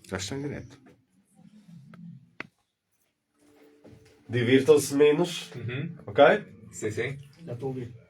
Já estou em direto. Divirtam-se menos, ok? Sim, sim. Já estou a ouvir.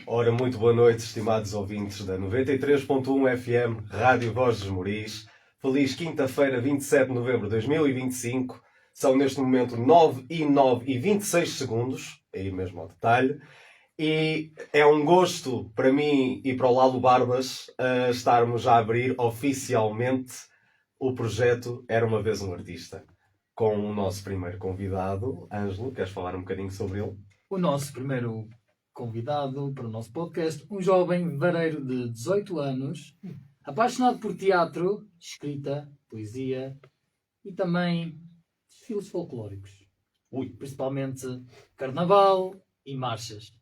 Ora, muito boa noite, estimados ouvintes da 93.1 FM, Rádio Voz dos Moris. Feliz quinta-feira, 27 de novembro de 2025. São neste momento 9h09 e 26 segundos, aí mesmo ao detalhe. E é um gosto para mim e para o Lalo Barbas estarmos a abrir oficialmente o projeto Era Uma Vez um Artista. Com o nosso primeiro convidado, Ângelo. Queres falar um bocadinho sobre ele? O nosso primeiro convidado para o nosso podcast, um jovem vareiro de 18 anos, apaixonado por teatro, escrita, poesia e também desfiles folclóricos. Principalmente carnaval e marchas.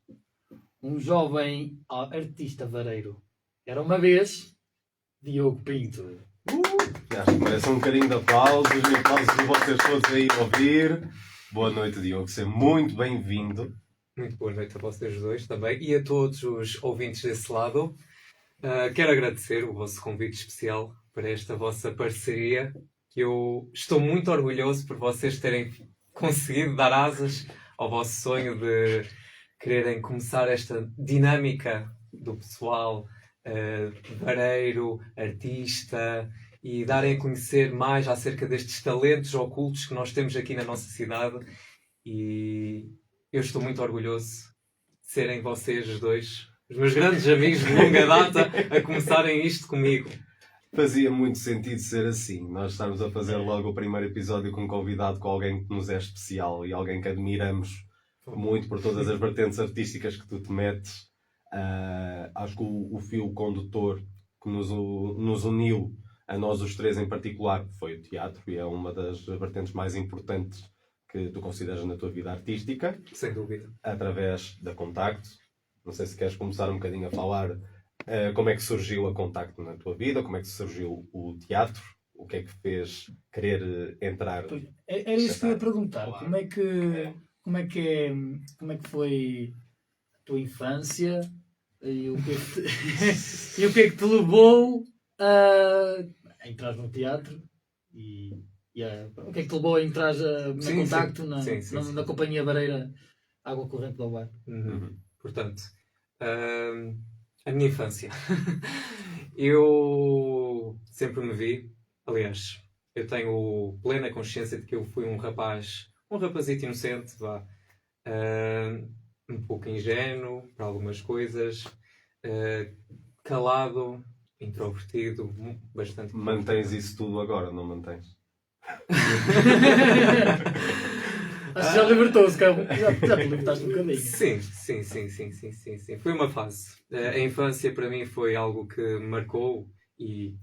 Um jovem artista vareiro. Era uma vez Diogo Pinto. Acho que merece um bocadinho de aplausos e aplausos de vocês todos aí a ouvir. Boa noite, Diogo. Seja muito bem-vindo. Muito boa noite a vocês dois também e a todos os ouvintes desse lado. Quero agradecer o vosso convite especial para esta vossa parceria. Eu estou muito orgulhoso por vocês terem conseguido dar asas ao vosso sonho de quererem começar esta dinâmica do pessoal vareiro, artista, e darem a conhecer mais acerca destes talentos ocultos que nós temos aqui na nossa cidade. E eu estou muito orgulhoso de serem vocês os dois, os meus grandes amigos de longa data, a começarem isto comigo. Fazia muito sentido ser assim. Nós estarmos a fazer logo o primeiro episódio com um convidado, com alguém que nos é especial e alguém que admiramos muito por todas as vertentes artísticas que tu te metes. Acho que o fio condutor que nos uniu, a nós os três em particular, foi o teatro, e é uma das vertentes mais importantes que tu consideras na tua vida artística. Sem dúvida. Através da Contacto. Não sei se queres começar um bocadinho a falar como é que surgiu a Contacto na tua vida, como é que surgiu o teatro, o que é que fez querer entrar. Era isso que eu ia perguntar. Como é que foi a tua infância e o que é que te levou a entrar no teatro e o que é que te levou a entrar na Contacto, na companhia vareira Água Corrente do Bar? Portanto, a minha infância. Eu sempre me vi, aliás, eu tenho plena consciência de que eu fui um rapazito inocente, um pouco ingênuo para algumas coisas, calado, introvertido, bastante. Mantens isso tudo agora, não mantens? Acho que já libertou-se, já te libertaste um bocadinho. Sim. Foi uma fase. A infância para mim foi algo que me marcou e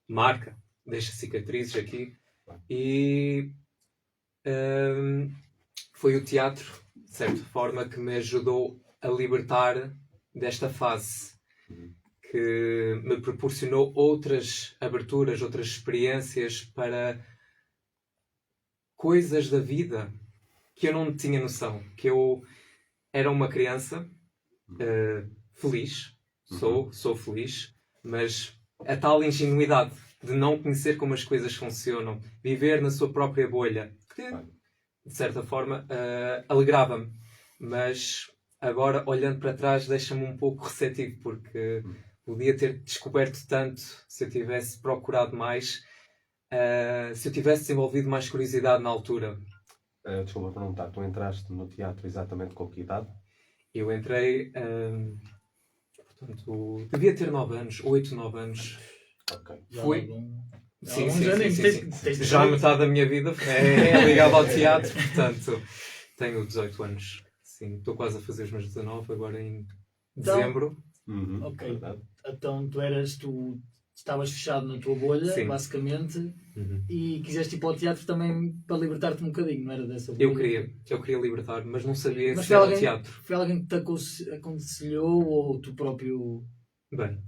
marca, deixa cicatrizes aqui. E foi o teatro, de certa forma, que me ajudou a libertar desta fase, que me proporcionou outras aberturas, outras experiências para coisas da vida que eu não tinha noção. Que eu era uma criança feliz, sou feliz, mas a tal ingenuidade de não conhecer como as coisas funcionam, viver na sua própria bolha, que de certa forma alegrava-me, mas agora olhando para trás deixa-me um pouco receptivo, porque podia ter descoberto tanto se eu tivesse procurado mais, se eu tivesse desenvolvido mais curiosidade na altura. Desculpa perguntar, tu entraste no teatro exatamente com que idade? Eu entrei, portanto, devia ter 9 anos, 8, 9 anos. Ok. Foi Sim, uns sim, anos, sim, tens- sim, sim. tens- Já metade da minha vida é ligada ao teatro, portanto, tenho 18 anos. Sim, estou quase a fazer os meus 19, agora em Então- dezembro. Uhum, Ok. verdade. Então tu estavas fechado na tua bolha, Sim. basicamente, Uhum. e quiseste ir para o teatro também para libertar-te um bocadinho, não era dessa bolha? Eu queria libertar, mas não sabia Mas se foi era alguém, teatro. foi alguém que te aconselhou ou tu próprio... Bem,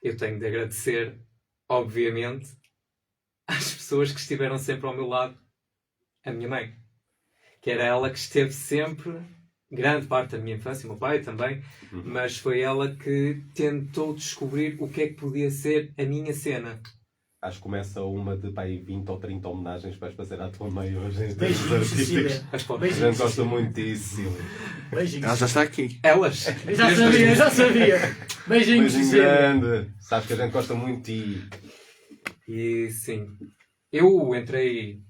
eu tenho de agradecer, obviamente, às pessoas que estiveram sempre ao meu lado. A minha mãe, que era ela que esteve sempre, grande parte da minha infância, o meu pai também, mas foi ela que tentou descobrir o que é que podia ser a minha cena. Acho que começa uma de pai 20 ou 30 homenagens que vais fazer à tua mãe hoje em termos Beijinhos, artísticos. Cecília. As fotos. A Beijinhos, gente gosta Cecília. muitíssimo. Beijinhos. Ela já está aqui. Elas. Eu já sabia. Beijinhos, Beijinho Cecília. grande. Sabes que a gente gosta muito de ti. E sim, eu entrei.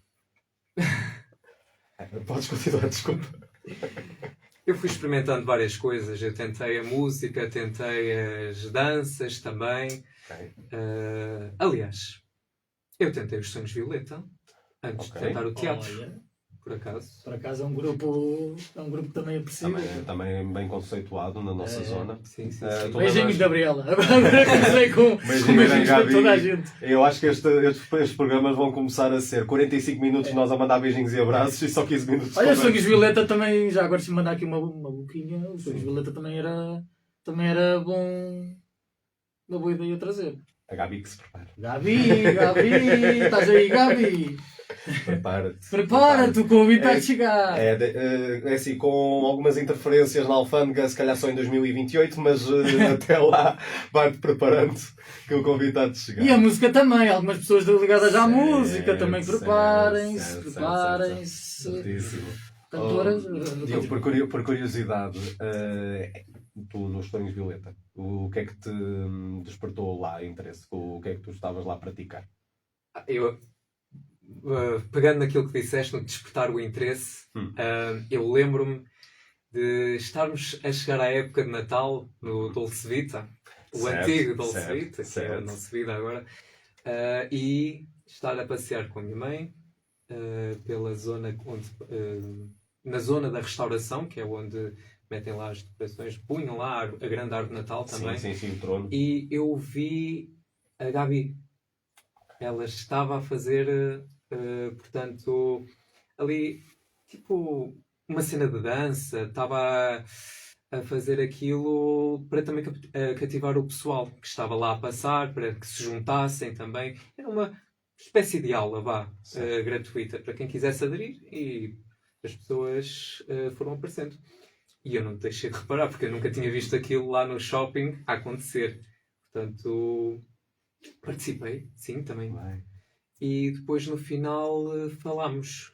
Podes continuar, desculpa. Eu fui experimentando várias coisas. Eu tentei a música, tentei as danças também. Ok. Aliás, eu tentei os Sonhos Violeta antes Ok. de tentar o teatro, Olha, por acaso. por acaso é um grupo que também aprecio. Também bem conceituado na nossa zona. Sim, sim, Ah, sim. tu Beijinhos, lembras- Gabriela. Agora comecei com Beijinho, beijinhos para Gabi. toda a gente. Eu acho que estes programas vão começar a ser 45 minutos nós a mandar beijinhos e abraços e só 15 minutos de Olha, os conversa. Sonhos Violeta também, já agora se mandar aqui uma boquinha, os Sonhos Violeta também era bom, uma boa ideia trazer. A Gabi que se prepara. Gabi, estás aí, Gabi? Prepara-te. Prepara-te, o convite está É- a chegar. É assim, com algumas interferências na alfândega, se calhar só em 2028, mas até lá vai-te preparando que o convite está de chegar. E a música também, algumas pessoas ligadas à Certo, música também certo, preparem-se, certo, preparem-se. Certíssimo. Cantoras. Diogo, por curiosidade, tu nos Sonhos Violeta, o que é que te despertou lá interesse? O que é que tu estavas lá a praticar? Eu, pegando naquilo que disseste, no despertar o interesse, eu lembro-me de estarmos a chegar à época de Natal no Dolce Vita, o Certo, antigo Dolce certo, Vita, que é a certo. nossa vida agora, e estar a passear com a minha mãe pela zona onde, na zona da restauração, que é onde metem lá as decorações, punham lá a grande árvore de Natal também. Sim, o trono. E eu vi a Gabi. Ela estava a fazer, portanto, ali, tipo, uma cena de dança. Estava a fazer aquilo para também cativar o pessoal que estava lá a passar, para que se juntassem também. Era uma espécie de aula, gratuita, para quem quisesse aderir, e as pessoas foram aparecendo. E eu não deixei de reparar, porque eu nunca tinha visto aquilo lá no shopping a acontecer. Portanto, participei, sim, também. Bem. E depois, no final, falámos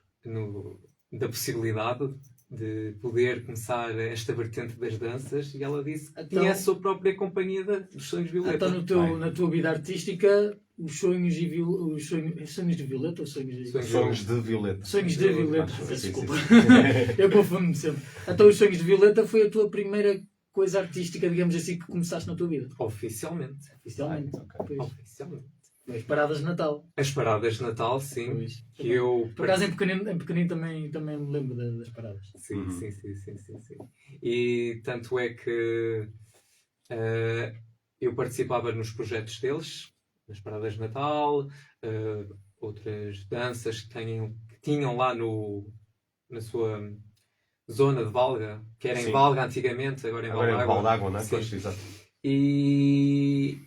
da possibilidade de poder começar esta vertente das danças, e ela disse que Então- tinha a sua própria companhia dos Sonhos Violeta. Então, na tua vida artística, os sonhos de Violeta ou sonhos de... Sonhos- Sonhos de Violeta. Sonhos de Violeta, Sim, peço sim, desculpa. sim. Eu confundo-me sempre. Então, os sonhos de Violeta foi a tua primeira coisa artística, digamos assim, que começaste na tua vida? Oficialmente. Oficialmente. Ok. Pois. Oficialmente. As paradas de Natal. As paradas de Natal, sim. Pois. Que eu... Por acaso, em pequenino também me lembro das paradas. Sim, Uhum. sim. E tanto é que eu participava nos projetos deles, nas paradas de Natal, outras danças que tinham lá na sua zona de Valga, que era em Sim. Valga antigamente, agora em Agora é Valdágua. Valdágua, não é? Sim. Pois, exato. E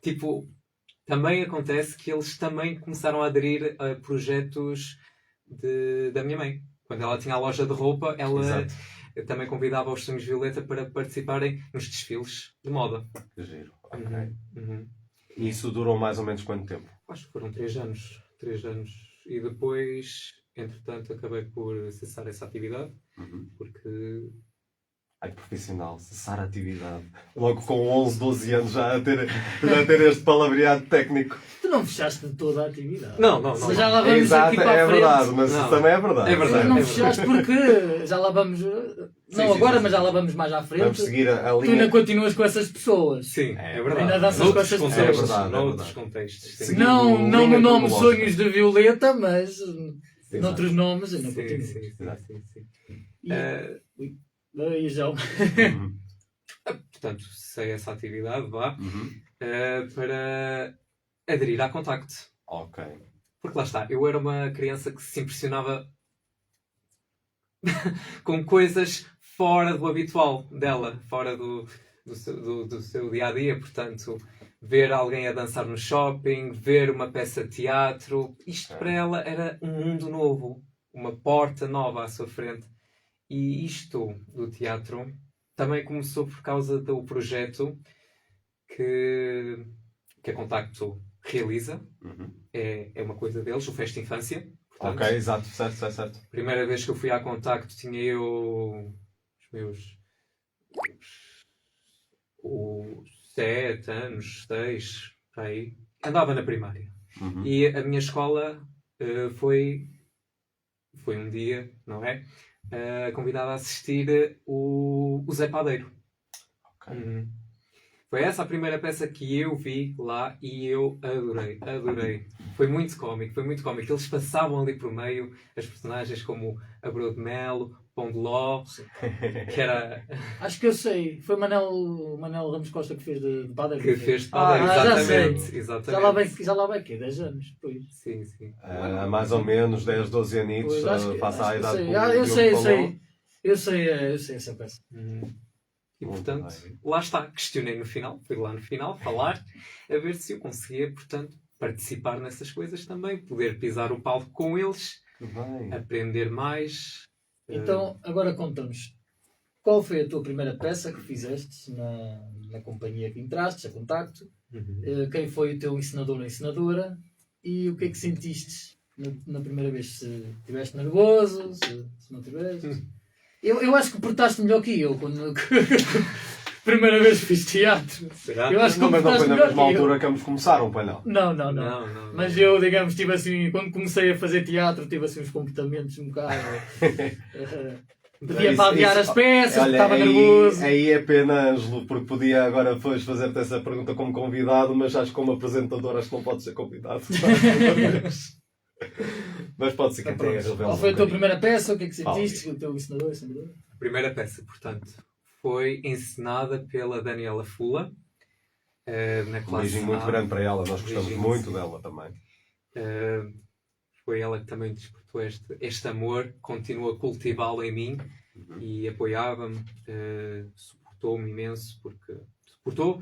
tipo, também acontece que eles também começaram a aderir a projetos da minha mãe. Quando ela tinha a loja de roupa, ela Exato. também convidava os Sonhos Violeta para participarem nos desfiles de moda. Que giro. Ok. Uhum. E isso durou mais ou menos quanto tempo? Acho que foram 3 anos. 3 anos. E depois, entretanto, acabei por cessar essa atividade, porque Ai, profissional, cessar a atividade. Logo com 11, 12 anos já a ter este palavreado técnico. Tu não fechaste de toda a atividade. Não. Mas já lá vamos Exato, aqui para é a frente. verdade, mas Não. isso também é verdade. É verdade. Não fechaste porque já lá vamos. Não agora, sim. mas já lá vamos mais à frente. Vamos seguir a Tu ainda linha. continuas com essas pessoas. Sim, É é verdade. ainda danças com Noutros essas contextos. pessoas. É verdade, Noutros é contextos. Sim. Sim. Não Seguindo no linha nome cronológica. Sonhos de Violeta, mas Sim. noutros nomes ainda Sim, continuas. sim. E- Eh, Aí já. Uhum. Portanto, sei essa atividade, vá, Uhum. para aderir à Contacto. Ok. Porque lá está, eu era uma criança que se impressionava com coisas fora do habitual dela, fora do seu dia-a-dia. Portanto, ver alguém a dançar no shopping, ver uma peça de teatro, isto para ela era um mundo novo, uma porta nova à sua frente. E isto do teatro também começou por causa do projeto que a Contacto realiza. Uhum. É uma coisa deles, o Festa Infância. Portanto, Ok, exato, certo. primeira vez que eu fui à Contacto tinha eu os meus 7 anos, 6, por aí. Andava na primária. Uhum. E a minha escola foi um dia, não é? Convidada a assistir o Zé Padeiro. Ok. Uhum. Foi essa a primeira peça que eu vi lá e eu adorei. Foi muito cómico. Eles passavam ali por meio as personagens como a Broa de Melo, Pão de Ló, que era Acho que eu sei. Foi Manel Ramos Costa que fez de padeiro. que fez de padeiro, já exatamente. sei. Exatamente. Já lá vai quê? 10 anos depois. Sim. Há mais ou menos 10, 12 anitos, Pois, acho que passa a idade sei. que o Eu Diogo sei. falou. Eu sei essa peça. Uhum. E Muito portanto, bem. lá está, questionei no final, fui lá no final falar, a ver se eu conseguia, portanto, participar nessas coisas também, poder pisar o palco com eles, Muito bem. aprender mais. Então, agora conta-nos. Qual foi a tua primeira peça que fizeste na companhia que entraste, a Contacto? Quem foi o teu ensinador ou ensinadora? E o que é que sentiste na primeira vez? Se estiveste nervoso, se não estiveste? Eu acho que portaste melhor que eu quando primeira vez que fiz teatro. Será? Eu acho que Não, mas não foi portaste na melhor mesma que eu. altura que ambos começaram, pai não. Não. Não. Mas eu, digamos, tive assim, quando comecei a fazer teatro, tive assim uns comportamentos um bocado. Pedia para adiar as peças, Olha, estava aí, nervoso. Aí é pena, Ângelo, porque podia agora depois fazer-te essa pergunta como convidado, mas acho que como apresentador acho que não pode ser convidado. Mas pode ser que até revele Qual um foi a tua bocadinho. primeira peça? O que é que sentiste? Paulo. O teu ensinador, ensinadora? A primeira peça, portanto, foi encenada pela Daniela Fula, na Um classe beijinho muito A. grande para ela, nós gostamos Beijinho, muito sim. dela também. Foi ela que também despertou este amor, continua a cultivá-lo em mim e apoiava-me, suportou-me imenso, porque suportou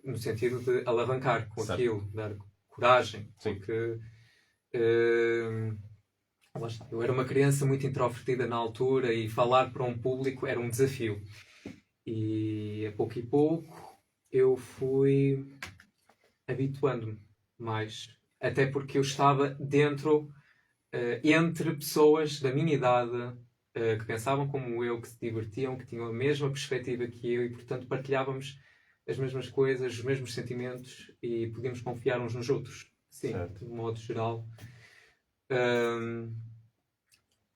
no sentido de alavancar com Certo. aquilo, dar coragem, Sim. porque lá está, eu era uma criança muito introvertida na altura e falar para um público era um desafio. E a pouco e pouco eu fui habituando-me mais. Até porque eu estava dentro, entre pessoas da minha idade, que pensavam como eu, que se divertiam, que tinham a mesma perspectiva que eu e, portanto, partilhávamos as mesmas coisas, os mesmos sentimentos e podíamos confiar uns nos outros. Sim, Certo. de modo geral.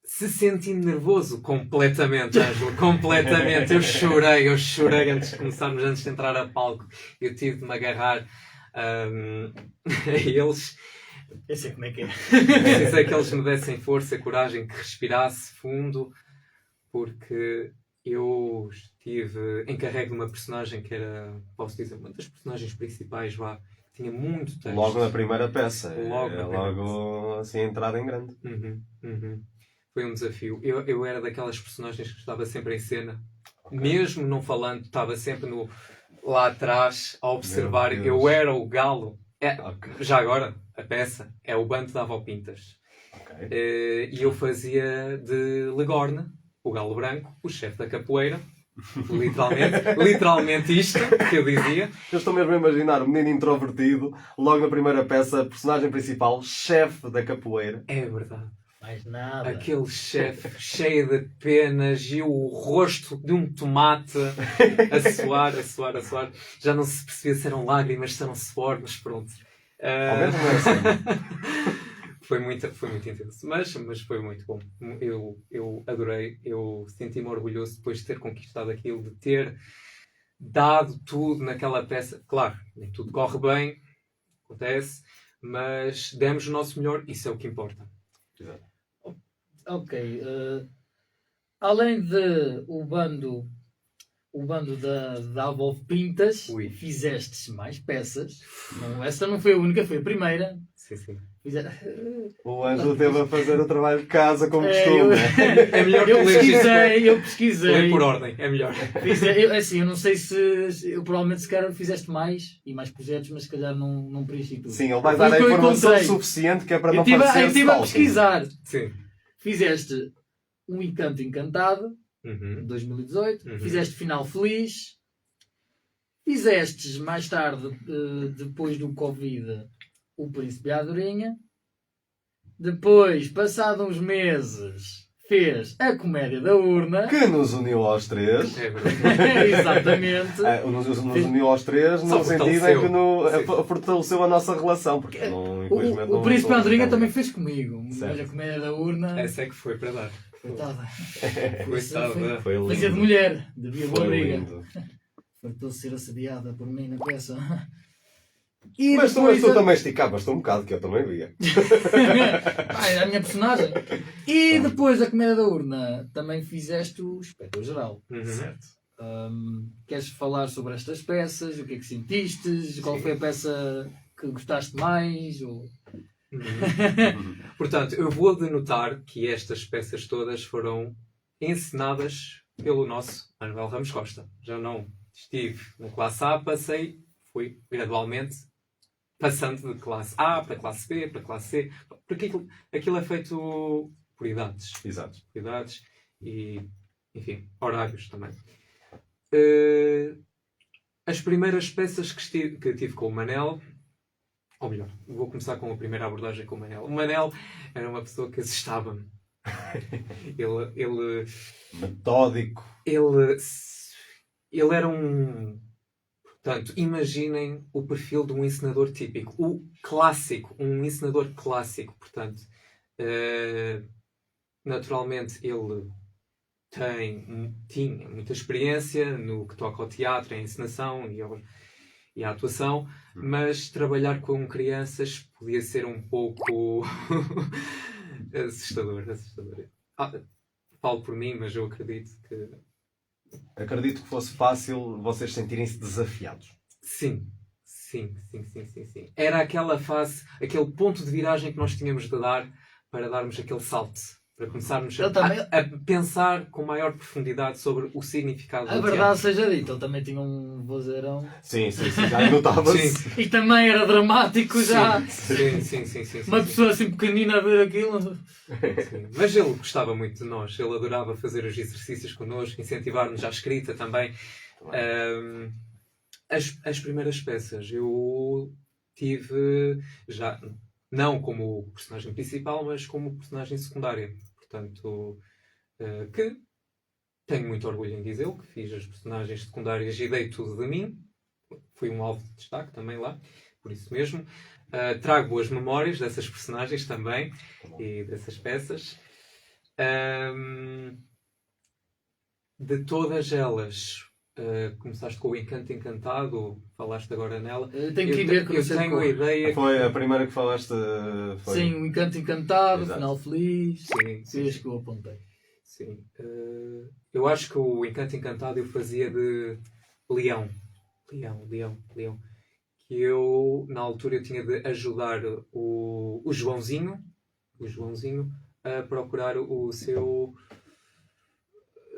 Se senti nervoso completamente, Ângelo, completamente. Eu chorei antes de começarmos, antes de entrar a palco. Eu tive de me agarrar a eles. Eu sei como é que é. Precisei que eles me dessem força, coragem, que respirasse fundo, porque eu estive encarregue de uma personagem que era, posso dizer, uma das personagens principais, vá, tinha muito texto. Logo na primeira peça. Logo na primeira logo assim entrada em grande. Foi um desafio. Eu era daquelas personagens que estava sempre em cena, mesmo não falando, estava sempre lá atrás a observar. Meu Deus. Eu era o galo. Ok. Já agora, a peça é o Bando da Avó Pintas. Ok. E eu fazia de Legorne, o galo branco, o chefe da capoeira. Literalmente isto que eu dizia. Eu estou mesmo a imaginar o menino introvertido, logo na primeira peça, personagem principal, chefe da capoeira. É verdade. Mais nada. Aquele chefe cheio de penas e o rosto de um tomate a suar. Já não se percebia se eram lágrimas, se eram suor, mas pronto. Ao menos não é assim. Foi muito intenso, mas foi muito bom. Eu adorei, eu senti-me orgulhoso depois de ter conquistado aquilo, de ter dado tudo naquela peça. Claro, nem tudo corre bem, acontece, mas demos o nosso melhor, isso é o que importa. Exato. Ok. Além de o bando da Above Pintas, Ui. fizeste mais peças. Não, essa não foi a única, foi a primeira. Sim. O Ângelo teve a fazer o trabalho de casa como É, costume. É melhor que eu pesquisei. ler por ordem, é melhor. Eu não sei se... Eu provavelmente se calhar fizeste mais e mais projetos, mas se calhar não preenchi tudo. Sim, ele vai Foi dar o a que eu informação encontrei. suficiente que é para Eu não estive parecer a pesquisar. Sim. Fizeste Um Encanto Encantado, Uhum. 2018. Uhum. Fizeste Final Feliz. Fizestes mais tarde, depois do Covid, O Príncipe e a Andorinha. Depois, passado uns meses, fez A Comédia da Urna. Que nos uniu aos três. É verdade. Exatamente. Nos uniu aos três Só no sentido em que Sim. fortaleceu a nossa relação. Porque não, infelizmente, O Príncipe e a Andorinha também fez. fez comigo. Certo. Mas A Comédia da Urna... Essa é que foi para dar. Coitada. Coitada. Foi lindo. Fazia de mulher. Devia boa Foi briga. lindo. Fartou de ser assediada por mim na peça. E Mas depois tu também esticavas-te um bocado, que eu também via. Era a minha personagem. E depois da Comédia da Urna também fizeste o Inspetor Geral. Uhum. Certo. Queres falar sobre estas peças? O que é que sentiste? Qual Sim. foi a peça que gostaste mais? Ou... Uhum. Portanto, eu vou denotar que estas peças todas foram encenadas pelo nosso Manuel Ramos Costa. Já não estive na classe A, fui gradualmente passando de classe A para classe B, para classe C, porque aquilo é feito por idades. Exato. Idades e, enfim, horários também. As primeiras peças que tive com o Manel, ou melhor, vou começar com a primeira abordagem com o Manel. O Manel era uma pessoa que assustava-me. Ele Metódico. era um... Portanto, imaginem o perfil de um encenador típico. O clássico, um encenador clássico. Portanto, naturalmente ele tinha muita experiência no que toca ao teatro, à encenação e à atuação, mas trabalhar com crianças podia ser um pouco assustador. Falo por mim, mas eu acredito que... Acredito que fosse fácil vocês sentirem-se desafiados. Sim. Era aquela fase, aquele ponto de viragem que nós tínhamos de dar para darmos aquele salto. Para começarmos a pensar com maior profundidade sobre o significado do A teatro. verdade seja dita, ele também tinha um vozeirão. Sim, já notava-se. E também era dramático já. Sim. Uma pessoa assim pequenina a ver aquilo. Sim. Mas ele gostava muito de nós. Ele adorava fazer os exercícios connosco, incentivar-nos à escrita também. As primeiras peças eu tive já... Não como personagem principal, mas como personagem secundária. Portanto, que tenho muito orgulho em dizê-lo, que fiz as personagens secundárias e dei tudo de mim. Fui um alvo de destaque também lá, por isso mesmo. Trago boas memórias dessas personagens também e dessas peças. De todas elas... começaste com o Encanto Encantado, falaste agora nela. Tenho que ir ver que eu tenho a ideia. Foi a primeira que falaste. Foi... Sim, o Encanto Encantado, Exato. Final Feliz. Sim. Que eu apontei. Sim. Eu acho que o Encanto Encantado eu fazia de Leão. Que eu, na altura, eu tinha de ajudar o Joãozinho a procurar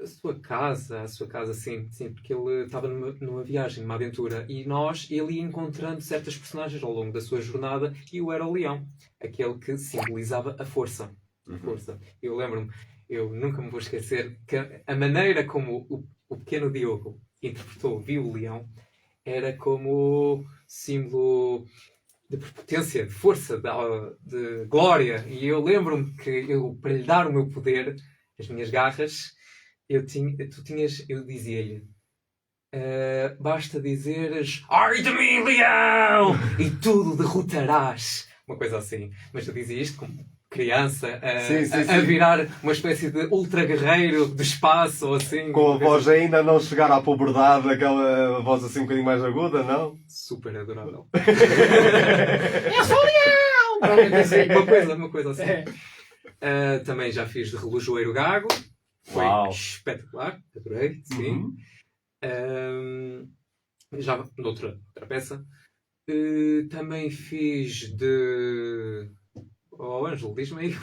a sua casa, sim, porque ele estava numa viagem, numa aventura, e ele ia encontrando certas personagens ao longo da sua jornada, e eu era o leão, aquele que simbolizava a força. Eu lembro-me, eu nunca me vou esquecer, que a maneira como o pequeno Diogo viu o leão, era como símbolo de prepotência, de força, de glória, e eu lembro-me que para lhe dar o meu poder, as minhas garras, eu dizia-lhe, basta dizeres Ai de mim, leão! E tudo derrotarás. Uma coisa assim. Mas tu dizias isto como criança, a virar uma espécie de ultra-guerreiro do espaço ou assim. Com a voz ainda não chegar à puberdade, aquela voz assim um bocadinho mais aguda, não? Super adorável. Eu sou leão! Provavelmente assim. Uma coisa assim. Também já fiz de relojoeiro gago. Foi espetacular. Adorei, sim. Já noutra peça. Também fiz de... Oh, Ângelo, diz-me aí.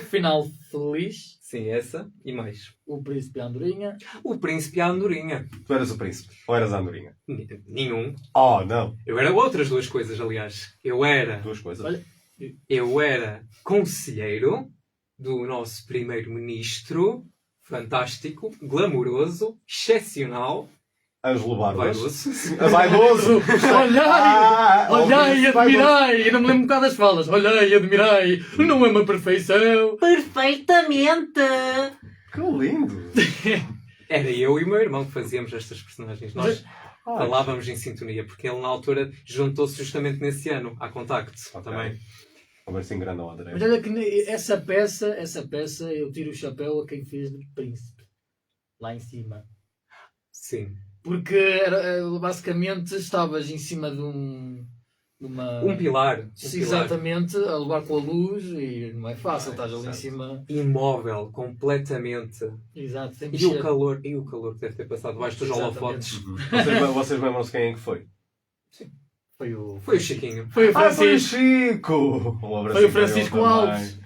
Final feliz. Sim, essa. E mais. O Príncipe Andorinha. O Príncipe e a Andorinha. Tu eras o príncipe, ou eras a andorinha? Nenhum. Oh, não. Eu era outras duas coisas, aliás. Duas coisas. Olha. Eu era conselheiro do nosso primeiro-ministro, fantástico, glamouroso, excepcional, Ângelo Barbas. vaidoso. Vaidoso! Olhai, admirai! Eu não me lembro um bocado das falas. Olhai, admirai! Não é uma perfeição! Perfeitamente! Que lindo! Era eu e o meu irmão que fazíamos estas personagens. Nós falávamos em sintonia, porque ele na altura juntou-se justamente nesse ano, à Contacto também. Vamos assim grande ao André. Mas olha que essa peça eu tiro o chapéu a quem fez de príncipe. Lá em cima. Sim. Porque era, basicamente estavas em cima de uma... Um pilar. Exatamente, a levar com a luz e não é fácil, estás ali em cima. Imóvel, completamente. Exato, tem E o calor que deve ter passado debaixo dos holofotes. Vocês lembram-se quem é que foi? Foi o Chiquinho. Foi o Foi o Francisco. Chico! Foi o Francisco Alves.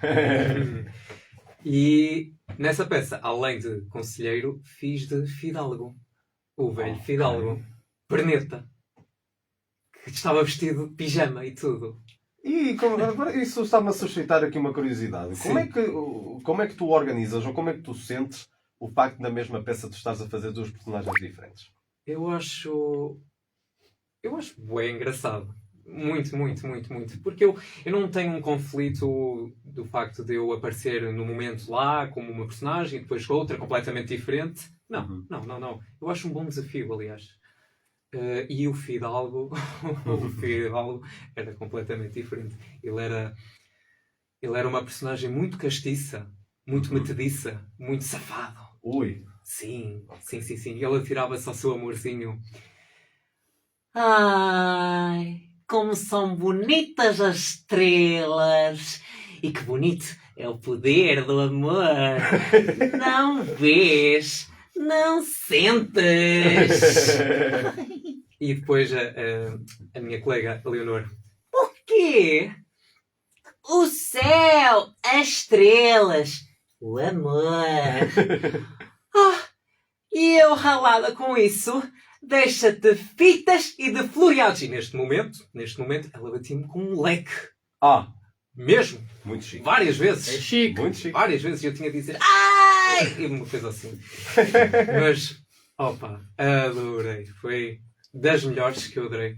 E nessa peça, além de conselheiro, fiz de fidalgo. O velho fidalgo. Perneta. Que estava vestido de pijama e tudo. E isso está-me a suscitar aqui uma curiosidade. Como é que tu organizas ou como é que tu sentes o facto de na mesma peça tu estás a fazer duas personagens diferentes? Eu acho bem engraçado. Muito, muito, muito, muito. Porque eu não tenho um conflito do facto de eu aparecer no momento lá como uma personagem e depois outra completamente diferente. Não. Eu acho um bom desafio, aliás. E o Fidalgo, era completamente diferente. Ele era uma personagem muito castiça, muito metediça, muito safado. Ui! Sim. E ele atirava-se ao seu amorzinho. Ai, como são bonitas as estrelas! E que bonito é o poder do amor! Não vês? Não sentes? E depois a minha colega Leonor. O quê? O céu, as estrelas, o amor. E eu ralada com isso, deixa-te de fitas e de floreados. E neste momento, ela batia-me com um leque. Mesmo. Muito chique. Várias vezes. É chique. Muito chique. Várias vezes eu tinha de dizer ai! E uma coisa assim. Mas, adorei. Foi das melhores que eu adorei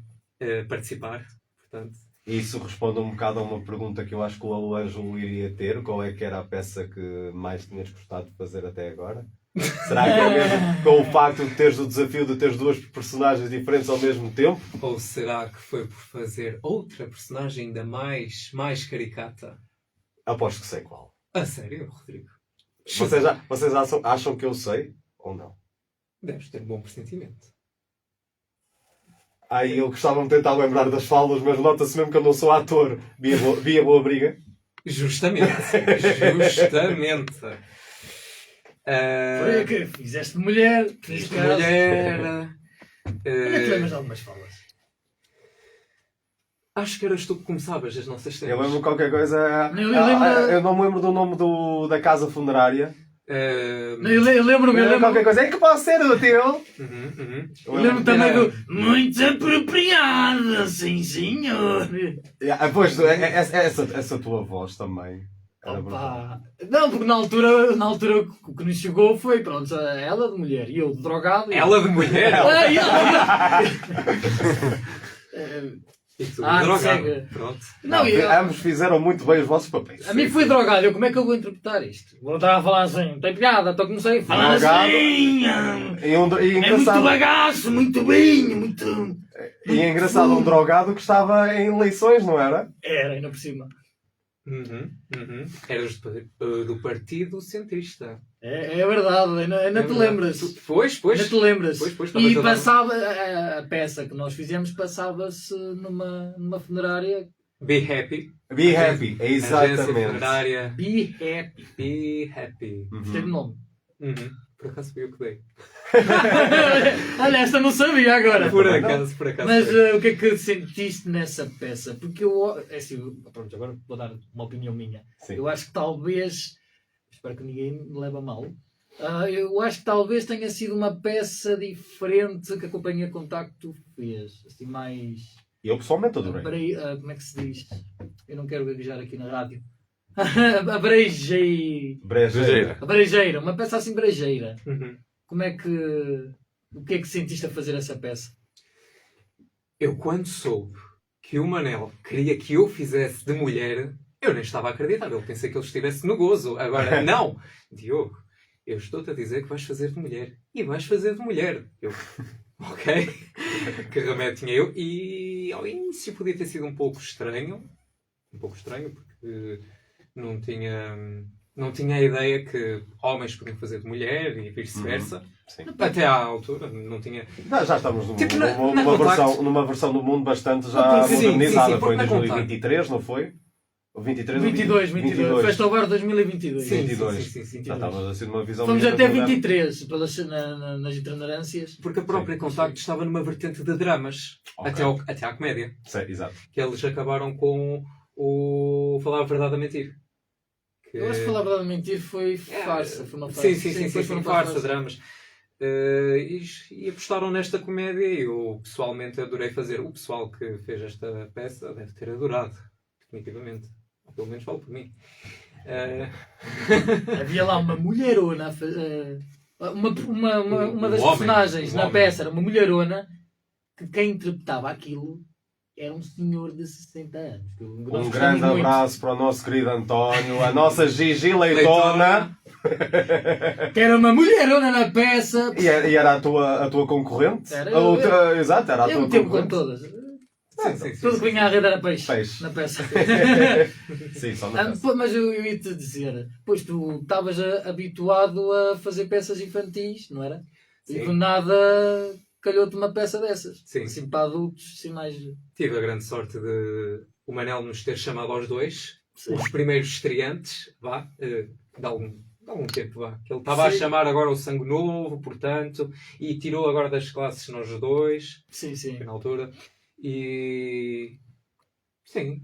participar. Portanto. Isso responde um bocado a uma pergunta que eu acho que o Ângelo iria ter. Qual é que era a peça que mais tinhas gostado de fazer até agora? Será que é mesmo com o facto de teres o desafio de teres duas personagens diferentes ao mesmo tempo? Ou será que foi por fazer outra personagem ainda mais caricata? Aposto que sei qual. A sério, Rodrigo? Vocês acham que eu sei ou não? Deves ter um bom pressentimento. Eu gostava de tentar lembrar das falas, mas nota-se mesmo que eu não sou ator. Via Boa Briga. Justamente. Foi a que fizeste mulher. Fizeste mulher. Olha que lembras de algumas falas. Acho que eras tu que começavas as nossas cenas. Eu lembro qualquer coisa. Eu não me lembro do nome da casa funerária. Eu lembro-me. Qualquer coisa. É que pode ser o teu. Eu lembro também do muito apropriada, sim senhor. Pois, essa tua voz também. Opa. Não, porque na altura o que nos chegou foi, pronto, ela de mulher e eu de drogado. Ela de mulher? E tu, Ah, drogado. segue. Pronto. Não, eu, Ambos fizeram muito bem os vossos papéis. a mim foi drogado. Eu, como é que eu vou interpretar isto? Vou estar a falar assim. Tem piada, estou como sei. Falar Drogado. assim. E, É muito engraçado, bagaço, muito vinho, muito... e é engraçado um drogado que estava em eleições, não era? Era, ainda por cima. Eras do Partido Centrista. É verdade, ainda te lembras. Pois. Ainda te lembras. Pois, E estavas a dar- passava, a peça que nós fizemos passava-se numa funerária. Be Happy. Be Happy, é Agência exatamente. funerária. Be Happy. Be Happy. Gostei do nome. Por acaso fui eu que dei. Olha, esta não sabia agora. Por acaso. Mas foi. o que é que sentiste nessa peça? Porque eu, é assim, pronto, agora vou dar uma opinião minha. Sim. Eu acho que talvez, espero que ninguém me leve a mal, eu acho que talvez tenha sido uma peça diferente que a Companhia Contacto fez. Assim, mais... Eu pessoalmente adorei. como é que se diz? Eu não quero gaguejar aqui na rádio. Brejeira. A brejeira, uma peça assim brejeira. Uhum. Como é que... O que é que sentiste a fazer essa peça? Eu, quando soube que o Manel queria que eu fizesse de mulher, eu nem estava a acreditar. Eu pensei que ele estivesse no gozo. Agora, não! Diogo, eu estou-te a dizer que vais fazer de mulher. E vais fazer de mulher. Eu, ok. Que remédio tinha eu? E ao início podia ter sido um pouco estranho. Porque não tinha a ideia que homens podiam fazer de mulher e vice-versa. Sim. Até à altura, não tinha... Já estamos Tipo, numa versão do mundo bastante já Sim, modernizada. sim, Foi em na Contacto. 2023, não foi? Ou 23 ou 22. Festa ao Bar 2022. Sim, 22. sim. Já estava assim numa visão... Fomos mesmo até moderna. 23, nas itinerâncias. Porque a própria Sim. Contacto estava numa vertente de dramas, Ok. até à comédia. Sim, exato. Que eles acabaram com o Falar a Verdade a Mentir. Que... Eu acho que falar a verdade a mentir foi farsa. Foi uma farsa. Sim, depois foi foram para a farsa, dramas. E apostaram nesta comédia e eu pessoalmente adorei fazer. O pessoal que fez esta peça deve ter adorado, definitivamente. Ou pelo menos falo por mim. Havia lá uma mulherona. Uma das Um homem, personagens um na homem. peça era uma mulherona que quem interpretava aquilo era um senhor de 60 anos. que nós Um gostamos grande muito. abraço para o nosso querido António, a nossa Gigi Leitona. Que era uma mulherona na peça. E era a tua concorrente? Era, Exato, era a Eu tua tempo com concorrente. todas. Sim. Tudo que vinha à rede era peixe. Peixe. Na peça. Sim, só na peça. Pô, mas eu ia-te dizer, pois tu estavas habituado a fazer peças infantis, não era? Sim. E do nada calhou-te uma peça dessas. Sim. Assim para adultos, assim mais... Tive a grande sorte de o Manel nos ter chamado aos dois, Sim. os primeiros estreantes, de algum tempo, vá. Que ele estava a Sim. chamar agora o sangue novo, portanto, e tirou agora das classes nós dois, Sim, sim. na altura. E sim.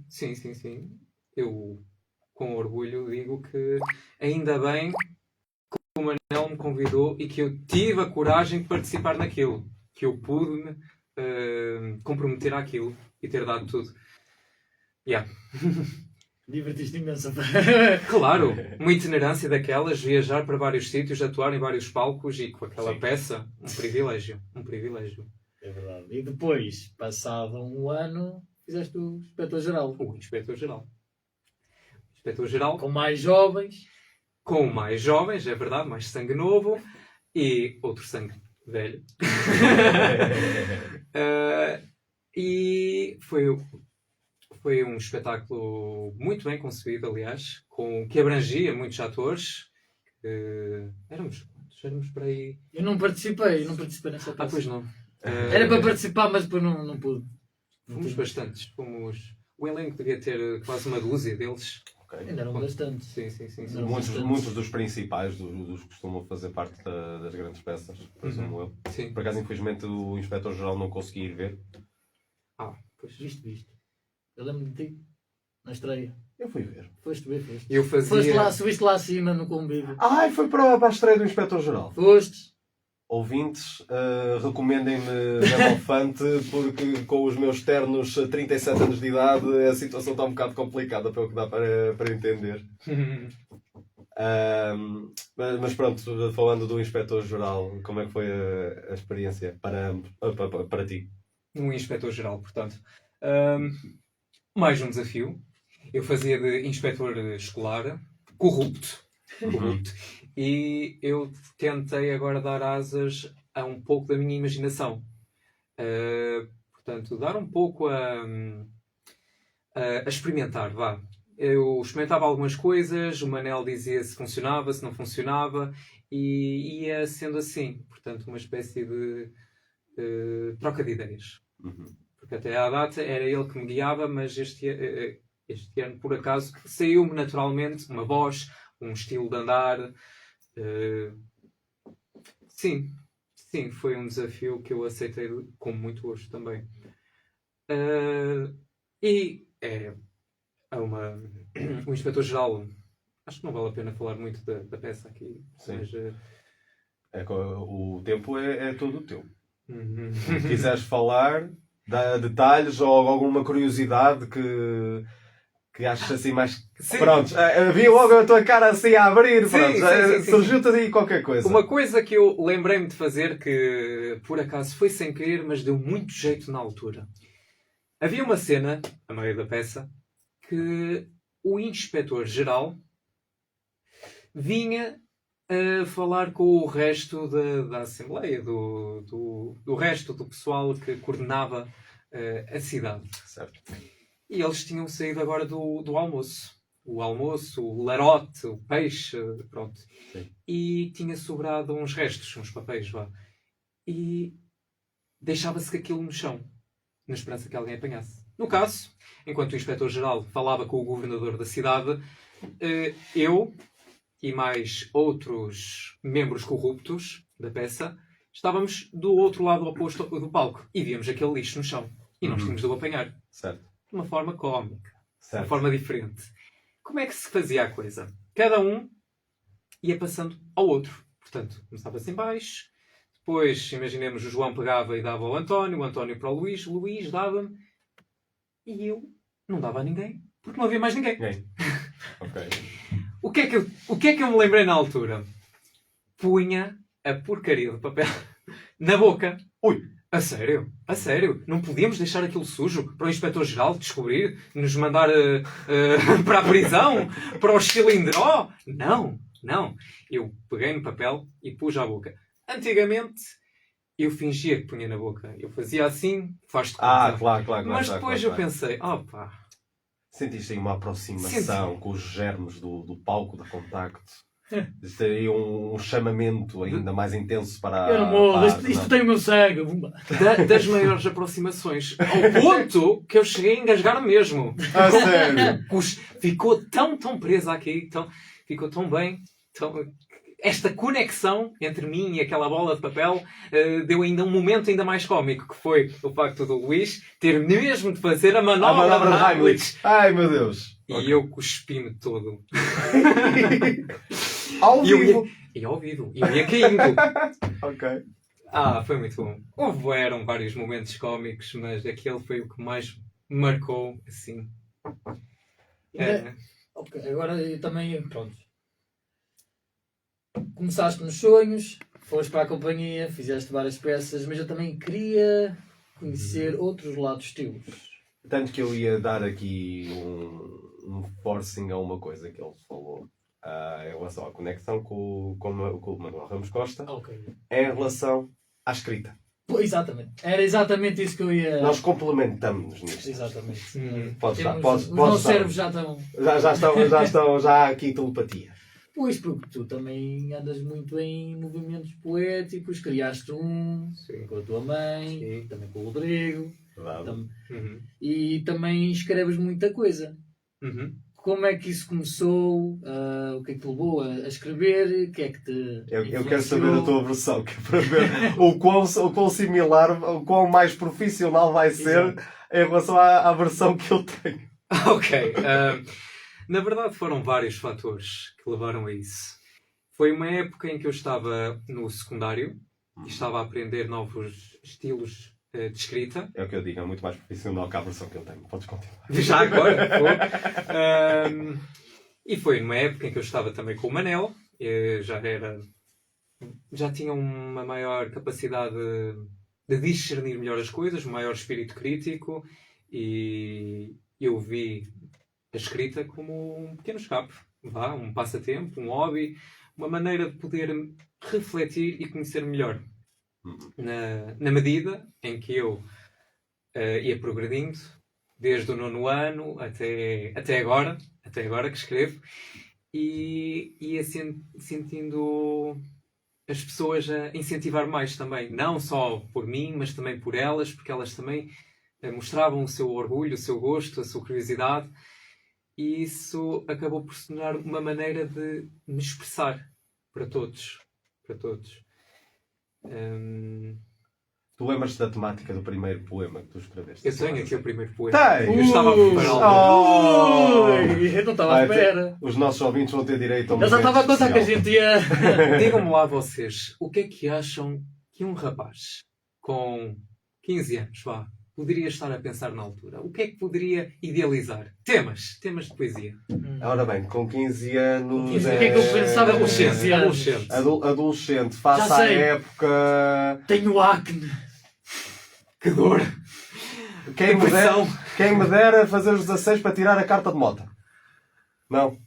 Eu, com orgulho, digo que ainda bem que o Manel me convidou e que eu tive a coragem de participar naquilo, que eu pude-me comprometer àquilo e ter dado tudo. Yeah. Divertiste imenso. Claro, uma itinerância daquelas, viajar para vários sítios, atuar em vários palcos e com aquela Sim. peça, um privilégio. É verdade. E depois, passado um ano, fizeste o Inspetor-Geral. O Inspetor-Geral. Inspetor-Geral Com mais jovens. com mais jovens, é verdade, mais sangue novo e outro sangue velho. E foi um espetáculo muito bem concebido, aliás, que abrangia muitos atores. Éramos quantos? Éramos para aí... Eu não participei nessa peça. Pois não. Era para participar, mas depois não pude. Fomos bastantes. O elenco devia ter quase uma dúzia deles. Ainda eram bastantes. Sim. Não. Muitos dos principais, dos que costumam fazer parte das grandes peças, presumo eu. Sim. Por acaso, infelizmente, o Inspetor-Geral não consegui ir ver. Pois. Viste. Eu lembro de ti, na estreia. Eu fui ver. Foste ver, foste. Eu fazia... Subiste lá acima no convívio. Ai, foi para a estreia do Inspetor-Geral. Foste. Ouvintes, recomendem-me Belofante porque com os meus ternos 37 anos de idade a situação está um bocado complicada para o que dá para entender. Mas pronto, falando do Inspetor-Geral, como é que foi a experiência para ti? Um Inspetor-Geral, portanto. Mais um desafio. Eu fazia de inspetor escolar, corrupto. E eu tentei agora dar asas a um pouco da minha imaginação. Portanto, dar um pouco a experimentar, vá. Eu experimentava algumas coisas, o Manel dizia se funcionava, se não funcionava, e ia sendo assim. Portanto, uma espécie de troca de ideias. Porque até à data era ele que me guiava, mas este ano, por acaso, saiu-me naturalmente uma voz, um estilo de andar. Sim, foi um desafio que eu aceitei com muito gosto também. E o inspetor-geral, acho que não vale a pena falar muito da peça aqui. Sim. Mas, O tempo é todo o teu. Se quiseres falar, dá detalhes ou alguma curiosidade que achas assim mais... Sim. Pronto, vi logo a tua cara assim a abrir, Sim, pronto. sim. Surgiu-te aí qualquer coisa. Uma coisa que eu lembrei-me de fazer, que por acaso foi sem querer, mas deu muito jeito na altura. Havia uma cena, a meio da peça, que o inspetor-geral vinha a falar com o resto da Assembleia, do resto do pessoal que coordenava a cidade. Certo. E eles tinham saído agora do almoço. O almoço, o larote, o peixe, pronto. Sim. E tinha sobrado uns restos, uns papéis, vá. E deixava-se aquilo no chão, na esperança que alguém apanhasse. No caso, enquanto o inspetor-geral falava com o governador da cidade, eu e mais outros membros corruptos da peça estávamos do outro lado oposto do palco e víamos aquele lixo no chão. E nós tínhamos de o apanhar. Certo. De uma forma cómica. De Certo. uma forma diferente. Como é que se fazia a coisa? Cada um ia passando ao outro. Portanto, começava-se em baixo. Depois, imaginemos, o João pegava e dava ao António. O António para o Luís. O Luís dava-me. E eu não dava a ninguém. Porque não havia mais ninguém. Ok. O que é que eu me lembrei na altura? Punha a porcaria de papel na boca. Ui! A sério? A sério? Não podíamos deixar aquilo sujo para o inspetor-geral descobrir, nos mandar para a prisão? Para o cilindró? Não. Eu peguei no papel e pus à boca. Antigamente, eu fingia que punha na boca. Eu fazia assim, faz-te conta. Claro. Mas depois eu pensei, opa... Sentiste aí uma aproximação com os germes do palco de contacto? Existe aí um chamamento ainda mais intenso para... Eu não morro, isto tem o meu cego. Das maiores aproximações. Ao ponto que eu cheguei a engasgar mesmo. A sério? Ficou tão presa aqui, ficou tão bem. Esta conexão entre mim e aquela bola de papel deu ainda um momento ainda mais cómico, que foi o facto do Luís ter mesmo de fazer a manobra de Heimlich. Ai, meu Deus. E eu cuspi-me todo. Ao vivo. E ao vivo. E eu ia caindo. Ok. Foi muito bom. Eram vários momentos cómicos, mas aquele foi o que mais me marcou, assim. Ok, agora eu também, pronto. Começaste nos sonhos, foste para a companhia, fizeste várias peças, mas eu também queria conhecer outros lados teus. Tanto que eu ia dar aqui um forcing a uma coisa que ele falou em relação à conexão com o Manuel Ramos Costa, em relação à escrita. Exatamente. Era exatamente isso que eu ia... Nós complementamos-nos nisto. Exatamente. Podes dar. Os nossos cérebros já estão... Já estão já aqui telepatia. Pois, porque tu também andas muito em movimentos poéticos, criaste Sim. com a tua mãe, Sim. também com o Rodrigo, Verdade. e também escreves muita coisa. Como é que isso começou? O que é que te levou a escrever? O que é que te Eu quero saber a tua versão, que é para ver o quão similar, o quão mais profissional vai ser em relação à versão que eu tenho. Ok. Na verdade foram vários fatores que levaram a isso. Foi uma época em que eu estava no secundário e estava a aprender novos estilos de escrita. É o que eu digo, é muito mais profissional que a versão que eu tenho. Podes continuar. Já agora? E foi numa época em que eu estava também com o Manel. Já tinha uma maior capacidade de discernir melhor as coisas, um maior espírito crítico. E eu vi a escrita como um pequeno escape, um passatempo, um hobby, uma maneira de poder refletir e conhecer melhor. Na medida em que eu ia progredindo, desde o 9º ano até agora que escrevo, e ia sentindo as pessoas a incentivar mais também, não só por mim, mas também por elas, porque elas também mostravam o seu orgulho, o seu gosto, a sua curiosidade, e isso acabou por se tornar uma maneira de me expressar para todos. Tu lembras-te da temática do primeiro poema que tu escreveste? Eu tenho aqui o primeiro poema. Tem! Eu estava a prepará-lo. Eu não estava à espera. Os nossos ouvintes vão ter direito a um Eu já estava a momento contar que a especial. gente ia. Digam-me lá vocês, o que é que acham que um rapaz com 15 anos, poderia estar a pensar na altura? O que é que poderia idealizar? Temas de poesia. Ora bem, com 15 anos... O que é que eu pensava com 15 anos? Adolescente, face Já à sei. época... Tenho acne. Que dor! Quem me dera fazer os 16 para tirar a carta de moto? Não.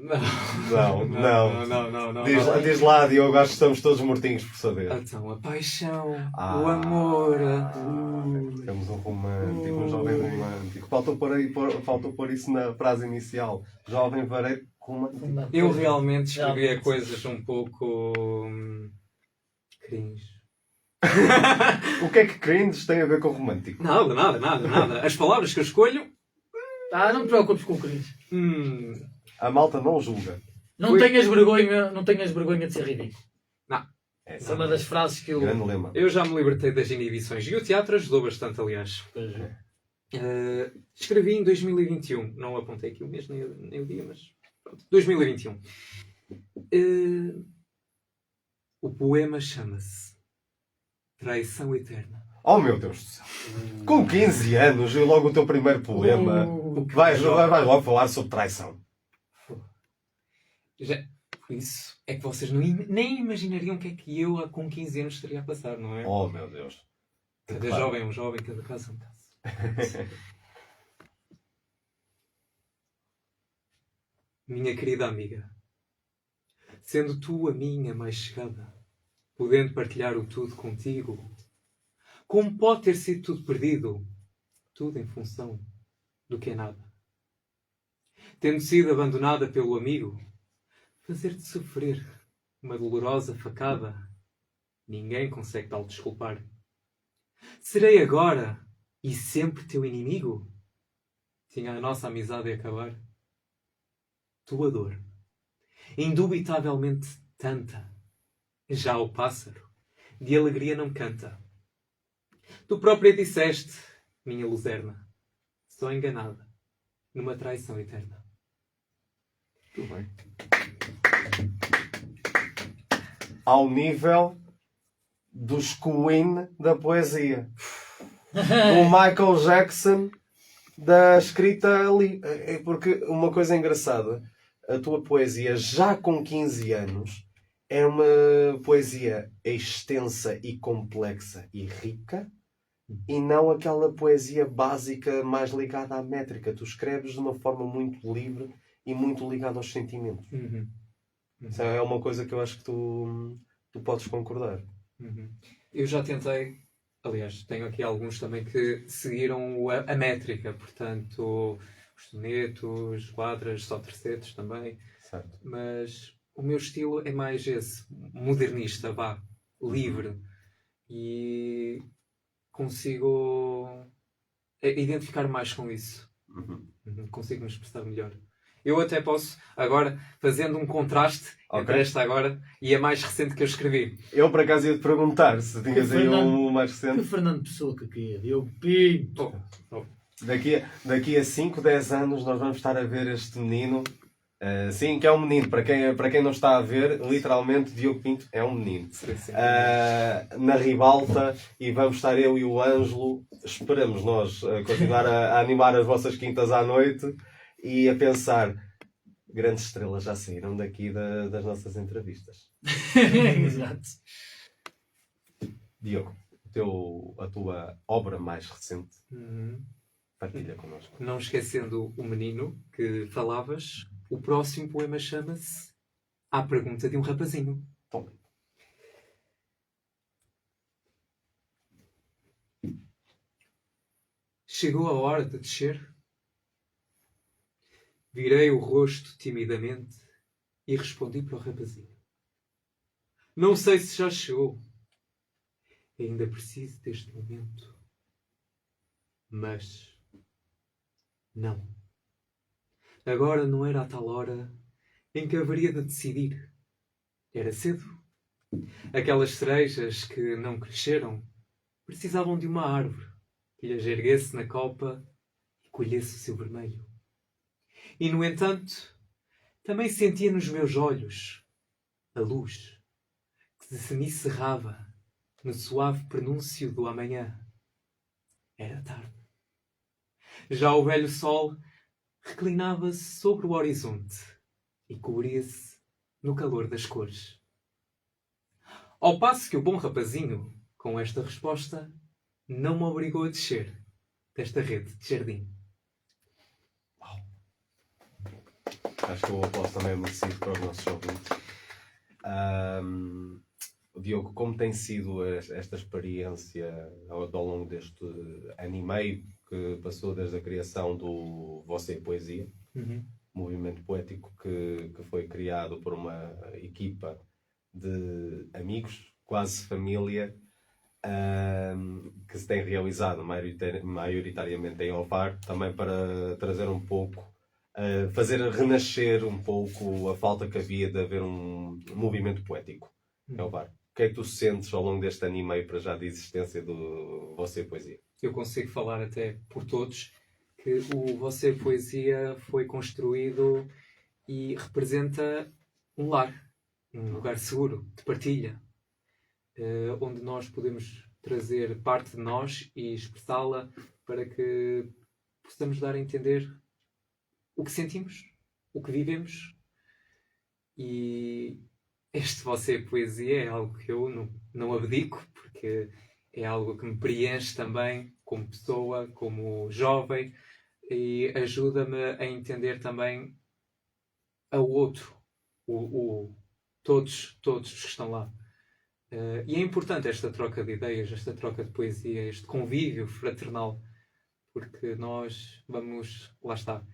Não. Diz lá, Diogo, acho que estamos todos mortinhos por saber. Então, a paixão, o amor. Temos um romântico, um jovem romântico. Faltou pôr isso na frase inicial. Jovem vareiro romântico. Eu realmente escrevia coisas um pouco cringe. O que é que cringe tem a ver com romântico? Nada. As palavras que eu escolho. Não te preocupes com o cringe. A malta não julga. Não tenhas vergonha de ser ridículo. Essa Essa é uma das frases que eu... grande lema. Eu já me libertei das inibições e o teatro ajudou bastante, aliás. Escrevi em 2021. Não apontei aqui o mês nem o dia, mas pronto. 2021. O poema chama-se Traição Eterna. Oh meu Deus do céu! Com 15 anos e logo o teu primeiro poema. Vais logo falar sobre traição. Por isso é que vocês nem imaginariam o que é que eu com 15 anos estaria a passar, não é? Oh meu Deus! Cada jovem é um jovem, cada caso é um caso. Minha querida amiga, sendo tu a minha mais chegada, podendo partilhar o tudo contigo, como pode ter sido tudo perdido? Tudo em função do que é nada. Tendo sido abandonada pelo amigo, fazer-te sofrer uma dolorosa facada, ninguém consegue tal desculpar. Serei agora e sempre teu inimigo? Tinha a nossa amizade a acabar. Tua dor, indubitavelmente tanta, já o pássaro de alegria não canta. Tu própria disseste, minha luzerna, só enganada numa traição eterna. Tudo bem. Ao nível dos Queen da poesia. O Michael Jackson da escrita ali. É porque uma coisa engraçada, a tua poesia já com 15 anos é uma poesia extensa e complexa e rica, e não aquela poesia básica mais ligada à métrica. Tu escreves de uma forma muito livre e muito ligada aos sentimentos. Isso é uma coisa que eu acho que tu podes concordar. Eu já tentei, aliás, tenho aqui alguns também que seguiram a métrica, portanto, os sonetos, quadras, só tercetos também. Certo. Mas o meu estilo é mais esse, modernista, livre. E consigo identificar mais com isso. Consigo me expressar melhor. Eu até posso, agora, fazendo um contraste entre esta agora e a mais recente que eu escrevi. Eu, por acaso, ia-te perguntar se tinhas aí um mais recente. Que Fernando Pessoa que queria? Diogo Pinto. Daqui a 5, 10 anos nós vamos estar a ver este menino. Sim, que é um menino. Para quem não está a ver, literalmente, Diogo Pinto é um menino. Na ribalta, e vamos estar eu e o Ângelo. Esperamos nós continuar a animar as vossas quintas à noite e a pensar, grandes estrelas já saíram daqui das nossas entrevistas. Exato. Diogo, a tua obra mais recente? Uhum. Partilha connosco. Não esquecendo o menino que falavas, o próximo poema chama-se À Pergunta de um Rapazinho. Toma. Chegou a hora de descer. Virei o rosto timidamente e respondi para o rapazinho. Não sei se já chegou. Ainda preciso deste momento. Mas... não. Agora não era a tal hora em que haveria de decidir. Era cedo. Aquelas cerejas que não cresceram precisavam de uma árvore que lhes erguesse na copa e colhesse o seu vermelho. E, no entanto, também sentia nos meus olhos a luz que se me cerrava no suave prenúncio do amanhã. Era tarde. Já o velho sol reclinava-se sobre o horizonte e cobria-se no calor das cores. Ao passo que o bom rapazinho, com esta resposta, não me obrigou a descer desta rede de jardim. Acho que o aplauso também é merecido para os nossos ouvintes. Diogo, como tem sido esta experiência ao longo deste ano e meio que passou desde a criação do Você Poesia, movimento poético que foi criado por uma equipa de amigos, quase família, que se tem realizado maioritariamente em Ovar, também para trazer um pouco, fazer renascer um pouco a falta que havia de haver um movimento poético em Ovar. O que é que tu sentes ao longo deste ano e meio para já de existência do Você Poesia? Eu consigo falar até por todos que o Você Poesia foi construído e representa um lar, um lugar seguro, de partilha, onde nós podemos trazer parte de nós e expressá-la para que possamos dar a entender o que sentimos, o que vivemos. E este Você Poesia é algo que eu não abdico, porque é algo que me preenche também como pessoa, como jovem, e ajuda-me a entender também ao outro, todos os que estão lá. E é importante esta troca de ideias, esta troca de poesia, este convívio fraternal, porque nós vamos, lá está,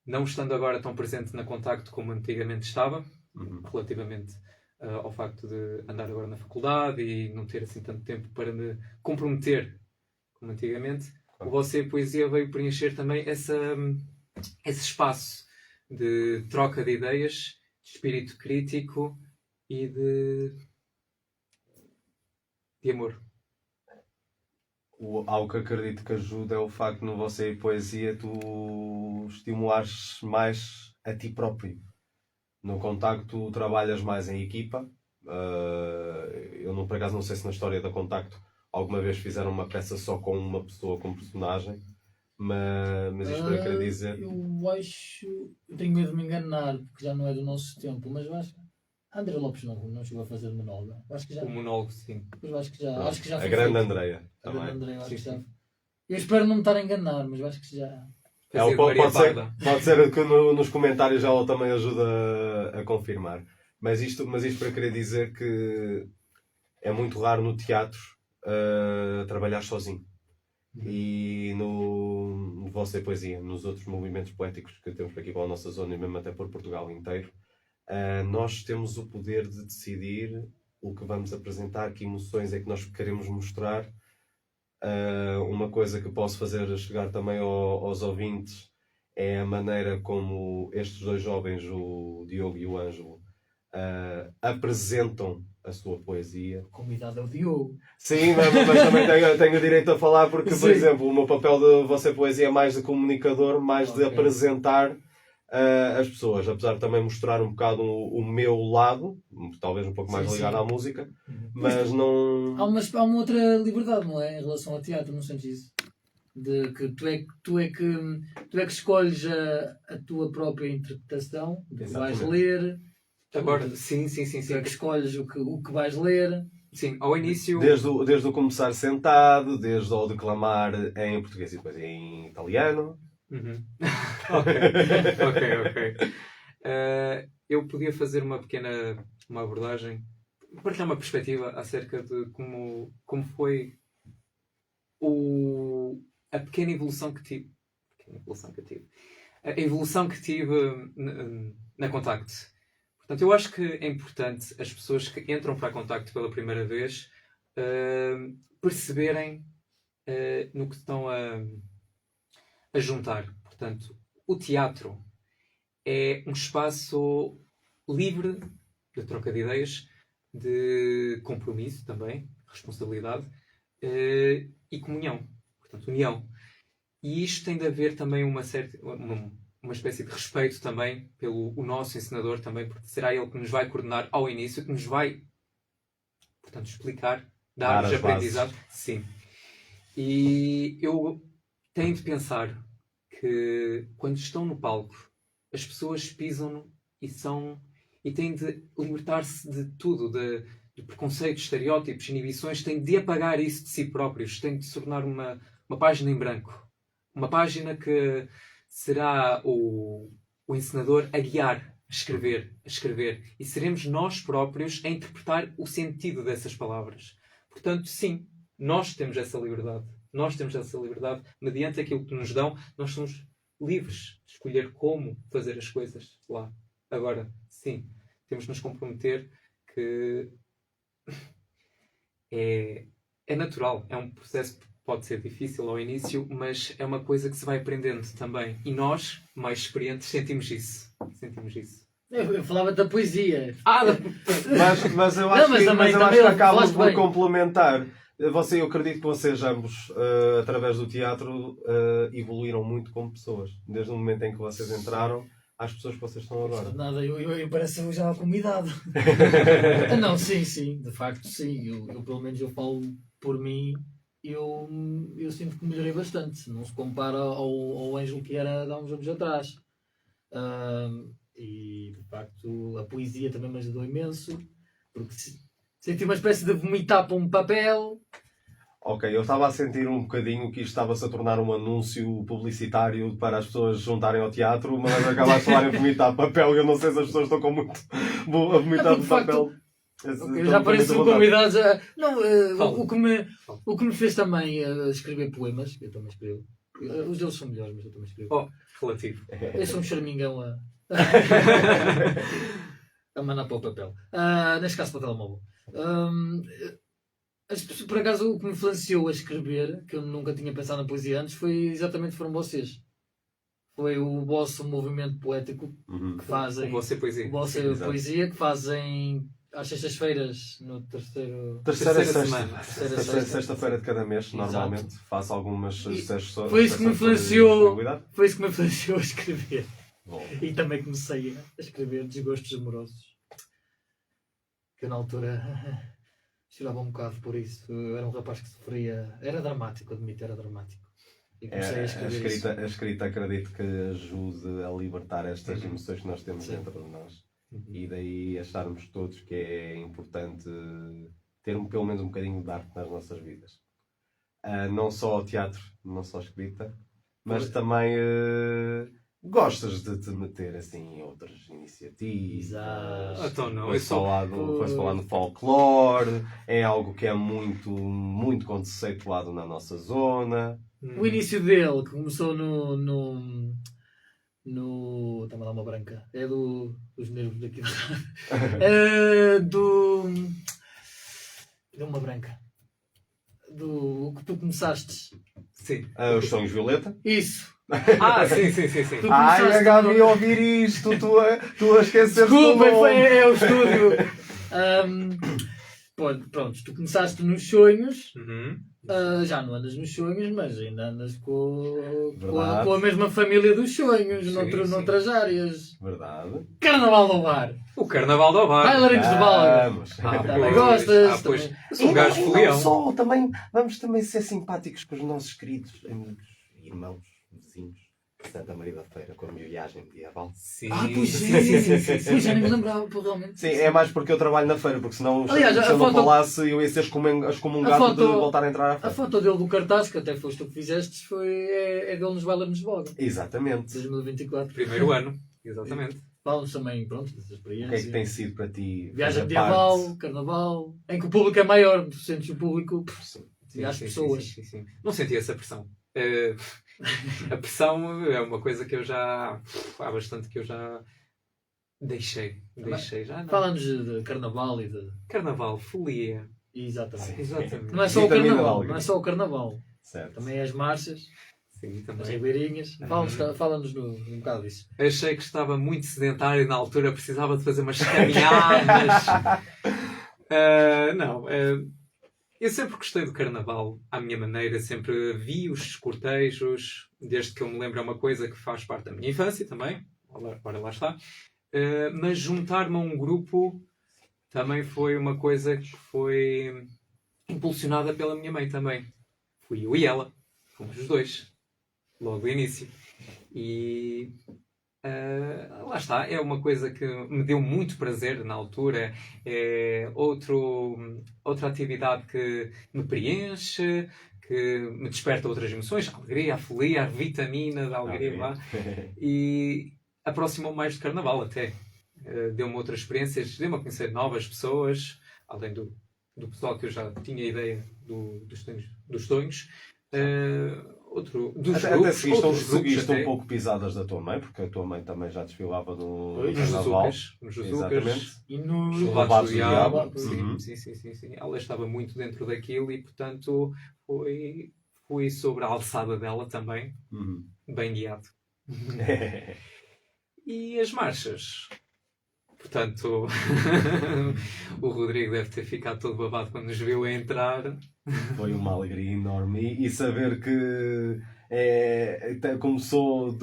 não estando agora tão presente na contacto como antigamente estava, relativamente ao facto de andar agora na faculdade e não ter assim tanto tempo para me comprometer como antigamente, o Você Poesia veio preencher também esse espaço de troca de ideias, de espírito crítico e de amor. Algo que acredito que ajuda é o facto de no Você Poesia tu estimulares mais a ti próprio. No contacto trabalhas mais em equipa. Eu não, por acaso não sei se na história da Contacto alguma vez fizeram uma peça só com uma pessoa como personagem, mas isto para querer dizer... Eu acho... Eu tenho medo de me enganar, porque já não é do nosso tempo, mas eu acho que André Lopes não chegou a fazer monólogo. Acho que já... O monólogo, sim. Pois acho que já a foi grande feito. Andreia. A grande Também. André, acho que Sim, já... sim. Eu espero não me estar a enganar, mas eu acho que já... Pode ser que nos comentários já ela também ajuda a confirmar. Mas isto para querer dizer que é muito raro no teatro trabalhar sozinho. E no Você Poesia, nos outros movimentos poéticos que temos aqui pela nossa zona e mesmo até por Portugal inteiro, nós temos o poder de decidir o que vamos apresentar, que emoções é que nós queremos mostrar. Uma coisa que posso fazer chegar também aos ouvintes é a maneira como estes dois jovens, o Diogo e o Ângelo, apresentam a sua poesia. O convidado é o Diogo. Sim, mas também tenho direito a falar porque, por Sim. exemplo, o meu papel de Você Poesia é mais de comunicador, mais de apresentar as pessoas, apesar de também mostrar um bocado o meu lado, talvez um pouco mais ligado à música, mas não... Há uma outra liberdade, não é? Em relação ao teatro, não sentes isso? De que tu é que escolhes a tua própria interpretação, o que vais ler. Agora, sim. Tu é que escolhes o que vais ler. Sim, ao início. Desde o começar sentado, desde o declamar em português e depois em italiano. Uhum. Ok. Eu podia fazer uma abordagem, partilhar uma perspectiva acerca de como foi a pequena evolução que tive. A evolução que tive na Contacto. Portanto, eu acho que é importante as pessoas que entram para a Contacto pela primeira vez perceberem no que estão a juntar. Portanto, o teatro é um espaço livre de troca de ideias, de compromisso também, responsabilidade e comunhão. Portanto, união. E isto tem de haver também uma espécie de respeito também pelo o nosso ensinador também, porque será ele que nos vai coordenar ao início, que nos vai, portanto, explicar, dar-nos aprendizado. Sim. E eu tenho de pensar que quando estão no palco, as pessoas pisam-no e têm de libertar-se de tudo, de preconceitos, estereótipos, inibições, têm de apagar isso de si próprios, têm de se tornar uma página em branco. Uma página que será o ensinador a guiar, a escrever. E seremos nós próprios a interpretar o sentido dessas palavras. Portanto, sim, nós temos essa liberdade. Mediante aquilo que nos dão, nós somos livres de escolher como fazer as coisas lá. Agora, sim, temos de nos comprometer que é natural, é um processo que pode ser difícil ao início, mas é uma coisa que se vai aprendendo também. E nós, mais experientes, sentimos isso. Eu falava da poesia. Mas eu acho que acaba por complementar. Eu acredito que vocês ambos, através do teatro, evoluíram muito como pessoas. Desde o momento em que vocês entraram, às pessoas que vocês estão agora. Nada, eu pareço já convidado. Não, sim, de facto sim. Eu pelo menos eu falo por mim. Eu sinto que melhorei bastante. Não se compara ao Ângelo que era há uns anos atrás. E de facto a poesia também me ajudou imenso, porque senti uma espécie de vomitar para um papel. Ok, eu estava a sentir um bocadinho que isto estava-se a tornar um anúncio publicitário para as pessoas juntarem ao teatro, mas acabaste de falar em vomitar papel e eu não sei se as pessoas estão com muito a vomitar de papel. Eu já pareço convidado. O que me fez também escrever poemas, eu também escrevo. Os deles são melhores, mas eu também escrevo. Relativo. Eu sou um charmingão a mandar para o papel. Neste caso para o telemóvel. Por acaso o que me influenciou a escrever, que eu nunca tinha pensado na poesia antes, foram vocês. Foi o vosso movimento poético que fazem. O Você Poesia. O Você Poesia, que fazem às sextas-feiras, no terceira sexta-feira de cada mês. Exato. Normalmente faço algumas sessões. Foi isso que me influenciou a escrever. Bom. E também comecei a escrever desgostos amorosos, que eu na altura chorava um bocado por isso. Eu era um rapaz que sofria, era dramático, admito, era dramático. E comecei a escrever a escrita acredito que ajude a libertar estas emoções que nós temos dentro de nós. E daí acharmos todos que é importante ter pelo menos um bocadinho de arte nas nossas vidas. Não só teatro, não só escrita, mas também gostas de te meter assim em outras iniciativas. Exato. Então não, Foste falar no folclore, é algo que é muito, muito conceituado na nossa zona. O início dele, que começou está-me a dar uma branca. É dos nervos daqui. Deu uma branca. Do que tu começaste. Sim. Os Sonhos Violeta. Isso. Sim. Ai, a Gabi ouvir isto, tu a esquecer. Desculpa, é o estúdio. Pronto, tu começaste nos sonhos. Já não andas nos sonhos, mas ainda andas com a mesma família dos sonhos, noutras áreas. Verdade. Carnaval do Bar. O Carnaval do Bar. Bailarinos de Balga. Também gostas. Pois. Sou um gajo folião. Vamos também ser simpáticos com os nossos queridos amigos, irmãos, vizinhos. Santa Maria da Feira, com a minha viagem medieval. Sim. Pois sim, já nem me lembrava, pô, realmente. Sim, é mais porque eu trabalho na feira, porque senão Aliás, se a eu não foto- falasse eu ia ser excomungado foto- de voltar a entrar à A feira. foto dele do cartaz, que até foste tu que fizeste, é dele nos Bailamos de Boga. Exatamente. 2024. Primeiro ano, exatamente. Fala-nos também, pronto, dessa O que é experiência. que tem sido para ti? Viagem fazer medieval, parte? carnaval, em que o público é maior, tu sentes o público Sim. e as pessoas. Sim. Não senti essa pressão. A pressão é uma coisa que eu já. Há bastante que eu já deixei. Já não. Fala-nos de carnaval e de. Carnaval, folia. Exatamente. Exatamente. Não é só o Vitamina de carnaval, alegria. não é só o carnaval. Certo. Também é as marchas, Sim, as também. ribeirinhas. Fala-nos um bocado disso. Achei que estava muito sedentário na altura, precisava de fazer umas caminhadas. Eu sempre gostei do carnaval, à minha maneira, sempre vi os cortejos, desde que eu me lembro é uma coisa que faz parte da minha infância também, ora lá está. Mas juntar-me a um grupo também foi uma coisa que foi impulsionada pela minha mãe também. Fui eu e ela, fomos os dois, logo do início. E lá está, é uma coisa que me deu muito prazer na altura, é outra atividade que me preenche, que me desperta outras emoções, a alegria, a folia, a vitamina da alegria, vá, e aproximou mais do carnaval até. Deu-me outras experiências, deu-me a conhecer novas pessoas, além do pessoal que eu já tinha ideia dos sonhos. Até seguiste até. um pouco pisadas da tua mãe, porque a tua mãe também já desfilava no Pois, carnaval. Nos Juzucas. Exatamente. E nos Os Levados Levados do do Diabo. Diabo. Uhum. Sim. Ela estava muito dentro daquilo e, portanto, fui sobre a alçada dela também, Uhum. bem guiado. E as marchas? Portanto, o Rodrigo deve ter ficado todo babado quando nos viu a entrar. Foi uma alegria enorme. E saber que começou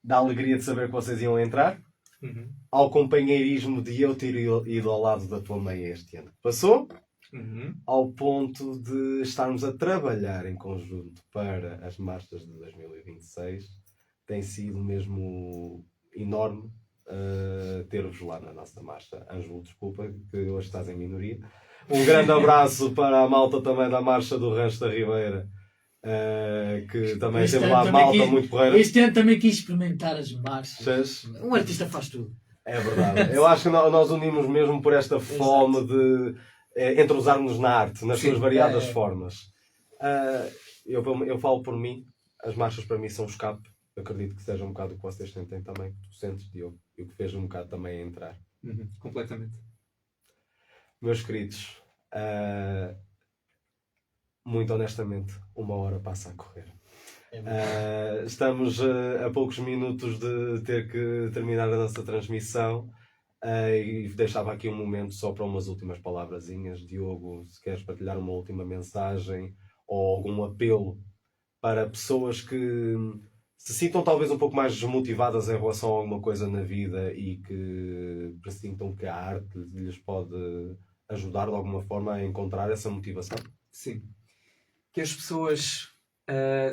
da alegria de saber que vocês iam entrar, Uhum. ao companheirismo de eu ter ido ao lado da tua mãe este ano. Passou Uhum. ao ponto de estarmos a trabalhar em conjunto para as marchas de 2026. Tem sido mesmo enorme ter-vos lá na nossa marcha. Ângelo, desculpa que hoje estás em minoria. Um grande abraço para a malta também da Marcha do Rancho da Ribeira, que também Este teve ano lá também malta quis- muito porreira. Este ano também quis experimentar as marchas. Vocês? Um artista faz tudo. É verdade. Eu acho que nós unimos mesmo por esta fome de entrosarmos na arte, nas Sim, suas variadas é. formas. Eu falo por mim, as marchas para mim são um escape. Eu acredito que seja um bocado o que vocês sentem também, que tu sentes, Diogo, e o que fez um bocado também a entrar. Uhum. Completamente. Meus queridos, muito honestamente, 1 hora passa a correr. Estamos a poucos minutos de ter que terminar a nossa transmissão e deixava aqui um momento só para umas últimas palavrazinhas. Diogo, se queres partilhar uma última mensagem ou algum apelo para pessoas que se sintam talvez um pouco mais desmotivadas em relação a alguma coisa na vida e que pressintam que a arte lhes pode ajudar de alguma forma a encontrar essa motivação. Sim. Que as pessoas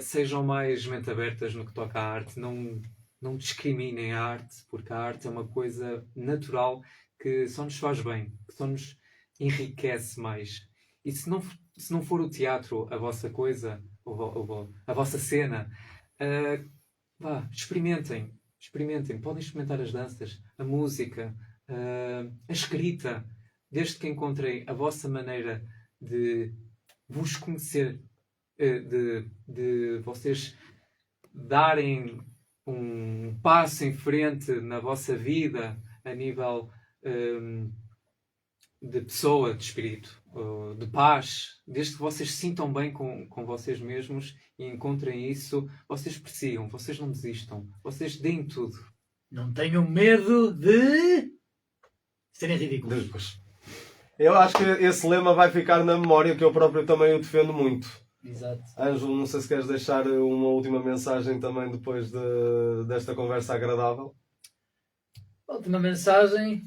sejam mais mente abertas no que toca à arte, não discriminem a arte, porque a arte é uma coisa natural que só nos faz bem, que só nos enriquece mais. E se não for o teatro a vossa coisa, a vossa cena, experimentem, podem experimentar as danças, a música, a escrita, desde que encontrem a vossa maneira de vos conhecer, de vocês darem um passo em frente na vossa vida a nível de pessoa, de espírito, de paz, desde que vocês se sintam bem com vocês mesmos e encontrem isso, vocês persigam, vocês não desistam, vocês deem tudo. Não tenham medo de serem ridículos. Depois. Eu acho que esse lema vai ficar na memória, que eu próprio também o defendo muito. Exato. Ângelo, não sei se queres deixar uma última mensagem também depois desta conversa agradável. A última mensagem.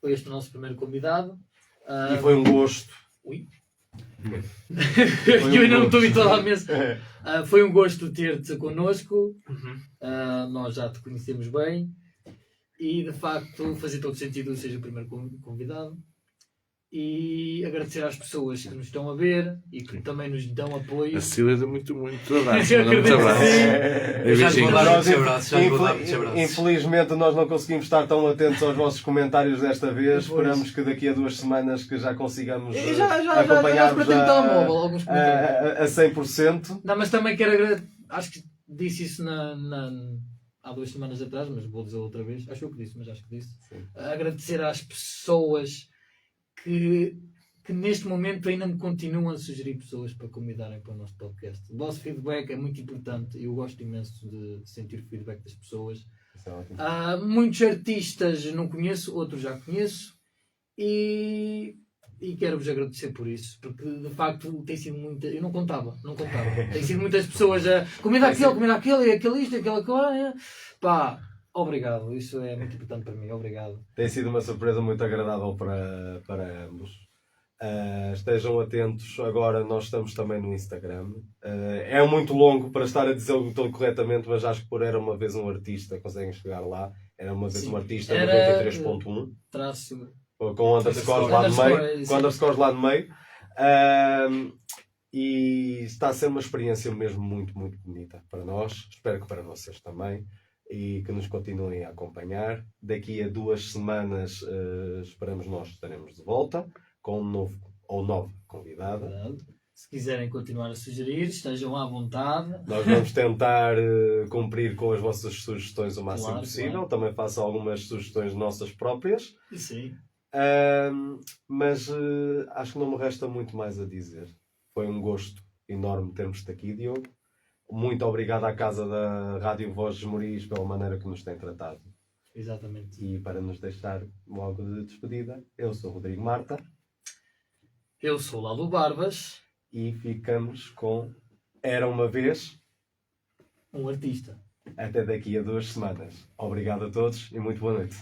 Foi este o nosso primeiro convidado. E foi um gosto. Ui. Eu ainda não estou habituado à mesa. Foi um gosto ter-te connosco. Nós já te conhecemos bem. E de facto fazia todo sentido que seja o primeiro convidado. E agradecer às pessoas que nos estão a ver e que também nos dão apoio. A Cília dá muito abraço. Eu Muito acredito que abraço. sim. Eu já lhe vou dar Nós, muitos abraços, já lhe vou dar muitos abraços. Infelizmente nós não conseguimos estar tão atentos aos vossos comentários desta vez. Pois. Esperamos que daqui a 2 semanas que já consigamos Já acompanhar-vos escutei no telemóvel alguns comentários. a 100%. Não, mas também quero agradecer. Acho que disse isso há 2 semanas atrás, mas vou dizer outra vez. Acho que disse, mas acho que disse. Sim. Agradecer às pessoas que neste momento ainda me continuam a sugerir pessoas para convidarem para o nosso podcast. O vosso feedback é muito importante. Eu gosto imenso de sentir o feedback das pessoas. Isso é ótimo. Muitos artistas não conheço, outros já conheço. E quero-vos agradecer por isso, porque de facto tem sido muita. Eu não contava. Tem sido muitas pessoas a convidar aquele, e aquele isto, aquela coisa. Pá, obrigado. Isso é muito importante para mim. Obrigado. Tem sido uma surpresa muito agradável para ambos. Estejam atentos, agora nós estamos também no Instagram. É muito longo para estar a dizer todo corretamente, mas acho que por Era Uma Vez um Artista conseguem chegar lá. Era Uma Vez um Artista Era 93.1 traço. com underscores lá no meio. Com underscores lá no meio. E está a ser uma experiência mesmo muito, muito bonita para nós. Espero que para vocês também. E que nos continuem a acompanhar. Daqui a 2 semanas esperamos nós estaremos de volta com um novo ou nova convidada. Se quiserem continuar a sugerir, estejam à vontade. Nós vamos tentar cumprir com as vossas sugestões o máximo Claro, possível. claro. Também faço algumas sugestões nossas próprias. Sim. Mas acho que não me resta muito mais a dizer. Foi um gosto enorme termos-te aqui, Diogo. Muito obrigado à Casa da Rádio Voz de Moris pela maneira que nos tem tratado. Exatamente. E para nos deixar logo de despedida, eu sou o Rodrigo Marta. Eu sou o Lalo Barbas, E ficamos com Era Uma Vez. um artista. Até daqui a 2 semanas. Obrigado a todos e muito boa noite.